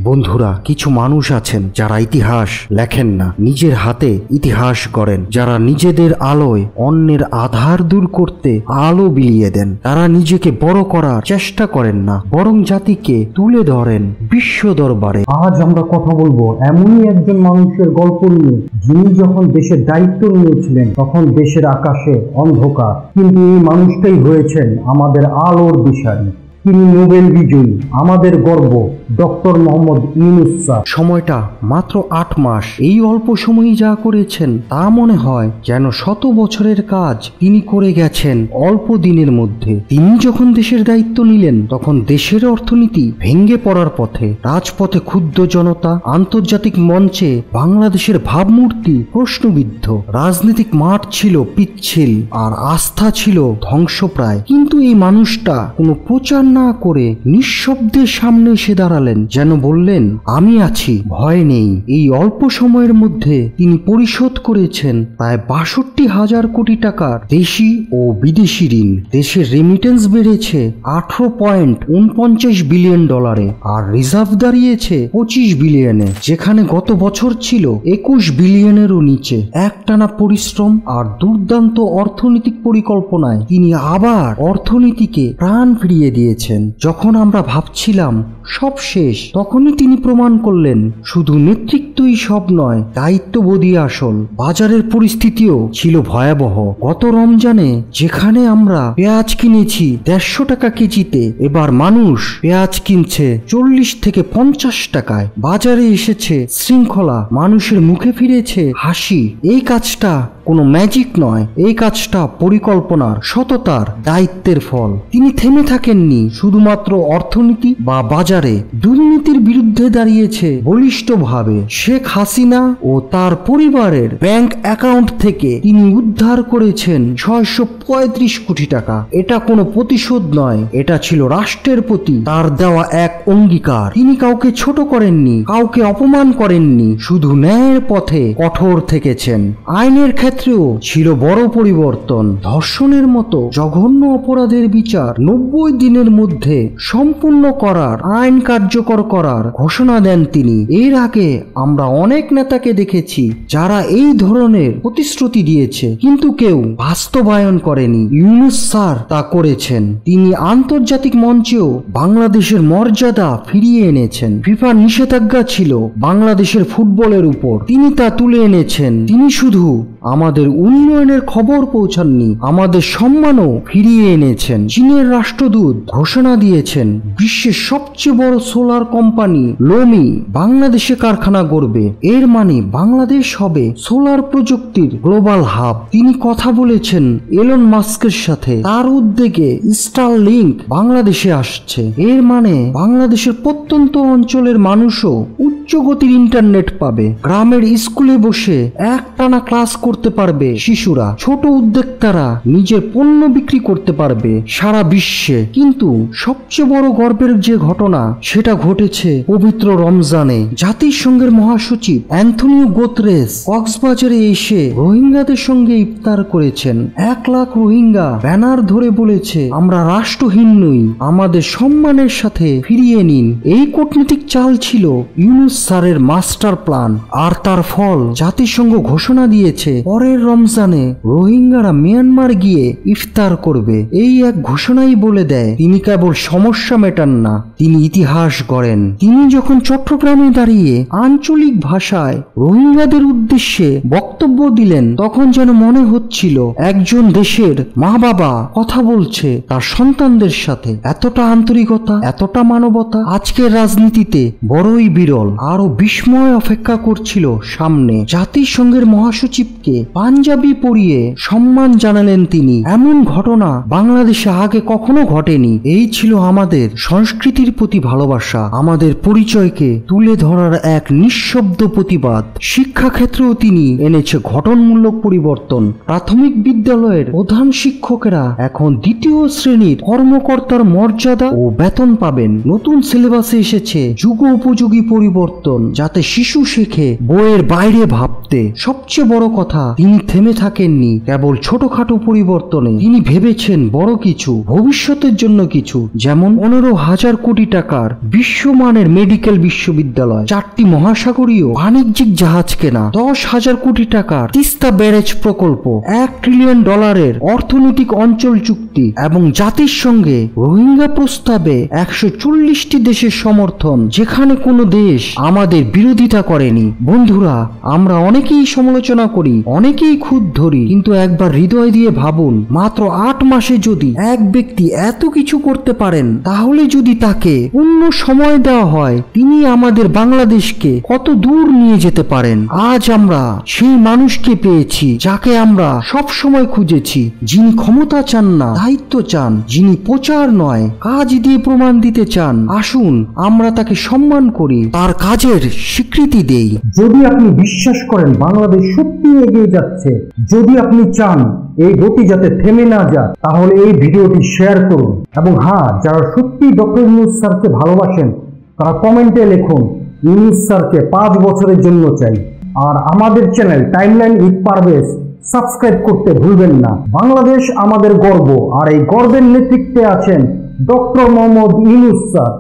বন্ধুরা, কিছু মানুষ আছেন যারা ইতিহাস লেখেন না, নিজের হাতে ইতিহাস গড়েন। যারা নিজেদের আলোয় অন্যের আধার দূর করতে আলো বিলিয়ে দেন। তারা নিজেকে বড় করার চেষ্টা করেন না, বরং জাতিকে তুলে ধরেন বিশ্ব দরবারে। আজ আমরা কথা বলবো এমনই একজন মানুষের গল্প নিয়ে, যিনি যখন দেশের দায়িত্ব নিয়েছিলেন তখন দেশের আকাশে অন্ধকার, কিন্তু এই মানুষটাই হয়েছেন আমাদের আলোর দিশারি। তিনি নোবেল বিজয়ী, আমাদের গর্ব, ডক্টর মোহাম্মদ ইউনূস স্যার। সময়টা মাত্র 8 মাস। এই অল্প সময়ই যা করেছেন তা মনে হয় যেন 100 বছরের কাজ তিনি করে গেছেন অল্প দিনের মধ্যে। তিনি যখন দেশের দায়িত্ব নিলেন তখন দেশের অর্থনীতি ভেঙে পড়ার পথে। রাজপথে ক্ষুব্ধ জনতা, আন্তর্জাতিক মঞ্চে বাংলাদেশের ভাবমূর্তি প্রশ্নবিদ্ধ। রাজনৈতিক মাঠ ছিল পিচ্ছিল আর আস্থা ছিল ধ্বংসপ্রায়। কিন্তু এই মানুষটা কোনো প্রচার না করে নিঃশব্দের সামনে এসে দাঁড়ালেন, যেন বললেন, আমি আছি, ভয় নেই। এই অল্প সময়ের মধ্যে তিনি পরিশোধ করেছেন প্রায় 62,000 কোটি টাকার দেশি ও বিদেশি ঋণ। দেশের রেমিটেন্স বেড়েছে 18.49 বিলিয়ন ডলারে, আর রিজার্ভ দাঁড়িয়েছে 25 বিলিয়নে, যেখানে গত বছর ছিল 21 বিলিয়নেরও নিচে। একটানা পরিশ্রম আর দুর্দান্ত অর্থনৈতিক পরিকল্পনায় তিনি আবার অর্থনীতিকে প্রাণ ফিরিয়ে দিয়েছেন। যখন আমরা ভাবছিলাম সব শেষ, তখনই তিনি প্রমাণ করলেন শুধু নেতৃত্বই সব নয়, দায়িত্ববোধই আসল। বাজারের পরিস্থিতিও ছিল ভয়াবহ। গত রমজানে যেখানে আমরা পেঁয়াজ কিনেছি 150 টাকা কেজিতে, এবার মানুষ পেঁয়াজ কিনছে 40 থেকে 50 টাকায়। বাজারে এসেছে শৃঙ্খলা, মানুষের মুখে ফিরেছে হাসি। এই কাজটা কোনো ম্যাজিক নয়, এই কাজটা পরিকল্পনার, সততার, দায়িত্বের ফল। তিনি থেমে থাকেননি শুধুমাত্র অর্থনীতি বা বাজারে, দুর্নীতির বিরুদ্ধে দাঁড়িয়েছে বলিষ্ঠভাবে। শেখ হাসিনা ও তার পরিবারের ব্যাংক অ্যাকাউন্ট থেকে তিনি উদ্ধার করেছেন 635 কোটি টাকা। এটা কোনো প্রতিশোধ নয়, এটা ছিল রাষ্ট্রের প্রতি তার দেওয়া এক অঙ্গীকার। তিনি কাউকে ছোট করেননি, কাউকে অপমান করেননি, শুধু ন্যায়ের পথে কঠোর থেকেছেন। আইনের ক্ষেত্রেও ছিল বড় পরিবর্তন। ধর্ষণের মতো জঘন্য অপরাধের বিচার 90 দিনের মধ্যে সম্পূর্ণ করার, আইন কার্যকর করার ঘোষণা দেন তিনি। এর আগে আমরা অনেক নেতাকে দেখেছি যারা এই ধরনের প্রতিশ্রুতি দিয়েছে, কিন্তু কেউ বাস্তবায়ন করেনি। ইউনূস স্যার তা করেছেন। তিনি আন্তর্জাতিক মঞ্চেও বাংলাদেশের মর্যাদা ফিরিয়ে এনেছেন। ফিফার নিষেধাজ্ঞা ছিল বাংলাদেশের ফুটবলের উপর, তিনি তা তুলে এনেছেন। তিনি শুধু আমাদের উন্নয়নের খবর পৌঁছাননি, আমাদের সম্মানও ফিরিয়ে এনেছেন। চীনের রাষ্ট্রদূত ঘোষণা দিয়েছেন বিশ্বের সবচেয়ে বড় সোলার কোম্পানি লোমি বাংলাদেশে কারখানা গড়বে। এর মানে বাংলাদেশ হবে সোলার প্রযুক্তির গ্লোবাল হাব। তিনি কথা বলেছেন এলন মাস্কের সাথে, তার উদ্যোগে স্টারলিংক বাংলাদেশে আসছে। এর মানে বাংলাদেশের প্রত্যন্ত অঞ্চলের মানুষও উচ্চ গতির ইন্টারনেট পাবে। গ্রামের স্কুলে বসে একটানা ক্লাস করতে পারবে শিশুরা। ছোট উদ্যোক্তারা নিজের পণ্য বিক্রি করতে পারবে সারা বিশ্বে। কিন্তু সবচেয়ে বড় গর্বের যে ঘটনা, সেটা ঘটেছে পবিত্র রমজানে। জাতিসংঘের মহাসচিব অ্যান্থনিও গুতেরেস কক্সবাজারে এসে রোহিঙ্গাদের সঙ্গে ইফতার করেছেন। 1 লাখ রোহিঙ্গা ব্যানার ধরে বলেছে, আমরা রাষ্ট্রহীন নই, আমাদের সম্মানের সাথে ফিরিয়ে নিন। এই কূটনৈতিক চাল ছিল ইউনূস স্যারের মাস্টার প্ল্যান, আর তার ফল জাতিসংঘ ঘোষণা দিয়েছে পরের রমজানে রোহিঙ্গারা মিয়ানমার গিয়ে ইফতার করবে। এই এক ঘোষণাই বলে দেয় তিনি কেবল সমস্যা মেটান না, তিনি ইতিহাস গড়েন। তিনি যখন চট্টগ্রামে দাঁড়িয়ে আঞ্চলিক ভাষায় রোহিঙ্গাদের উদ্দেশ্যে বক্তব্য দিলেন, তখন যেন মনে হচ্ছিল একজন দেশের মা বাবা কথা বলছে তার সন্তানদের সাথে। এতটা আন্তরিকতা, এতটা মানবতা আজকের রাজনীতিতে বড়ই বিরল। আরো বিস্ময় অপেক্ষা করছিল সামনে। জাতিসংঘের মহাসচিবকে পাঞ্জাবি পরিয়ে সম্মান জানালেন তিনি। এমন ঘটনা বাংলাদেশে আগে কখনো ঘটেনি। এই ছিল আমাদের সংস্কৃতির প্রতি ভালোবাসা, আমাদের পরিচয়কে তুলে ধরার এক নিঃশব্দ প্রতিবাদ। শিক্ষাক্ষেত্রেও তিনি এনেছে ঘটনমূলক পরিবর্তন। প্রাথমিক বিদ্যালয়ের প্রধান শিক্ষকেরা এখন 2য় শ্রেণীর কর্মকর্তার মর্যাদা ও বেতন পাবেন। নতুন সিলেবাসে এসেছে যুগ উপযোগী পরিবর্তন। পরিবর্তন, যাতে শিশু শেখে বইয়ের বাইরে ভাবতে। সবচেয়ে বড় কথা, তিনি থেমে থাকেননি কেবল ছোটখাটো পরিবর্তনে। তিনি ভেবেছেন বড় কিছু, ভবিষ্যতের জন্য কিছু, যেমন 15,000 কোটি টাকার বিশ্বমানের মেডিকেল বিশ্ববিদ্যালয়, 4টি মহাসাগরীয় বাণিজ্যিক জাহাজ কেনা, 10,000 কোটি টাকার তিস্তা ব্যারেজ প্রকল্প, $1 ট্রিলিয়ন অর্থনৈতিক অঞ্চল চুক্তি এবং জাতিসংঘে রোহিঙ্গা প্রস্তাবে 140টি দেশের সমর্থন, যেখানে কোনো দেশ আমাদের বিরোধিতা করেনি। বন্ধুরা, আমরা অনেকেই সমালোচনা করি, অনেকেই খুঁত ধরি, কিন্তু একবার হৃদয় দিয়ে ভাবুন, মাত্র 8 মাসে যদি এক ব্যক্তি এত কিছু করতে পারেন, তাহলে যদি তাকে পূর্ণ সময় দেওয়া হয়, তিনি আমাদের বাংলাদেশকে কত দূর নিয়ে যেতে পারেন। আজ আমরা সেই মানুষকে পেয়েছি যাকে আমরা সব সময় খুঁজেছি, যিনি ক্ষমতা চান না, দায়িত্ব চান, যিনি প্রচার নয় কাজ দিয়ে প্রমাণ দিতে চান। আসুন আমরা তাকে সম্মান করি, তার কাজের স্বীকৃতি দেই। যদি আপনি বিশ্বাস করেন বাংলাদেশ সত্যি এগিয়ে যাচ্ছে, যদি আপনি চান এই গতি যাতে থেমে না যায়, তাহলে এই ভিডিওটি শেয়ার করুন। এবং হ্যাঁ, যারা সত্যি ডক্টর ইউনূস স্যারকে ভালোবাসেন, তারা কমেন্টে লিখুন ইউনূস স্যারকে 5 বছরের জন্য চাই। আর আমাদের channel timeline with Parvez subscribe করতে ভুলবেন না। বাংলাদেশ আমাদের গর্ব, আর এই গর্বের নেতৃত্বে আছেন ডক্টর মোহাম্মদ ইউনূস স্যার।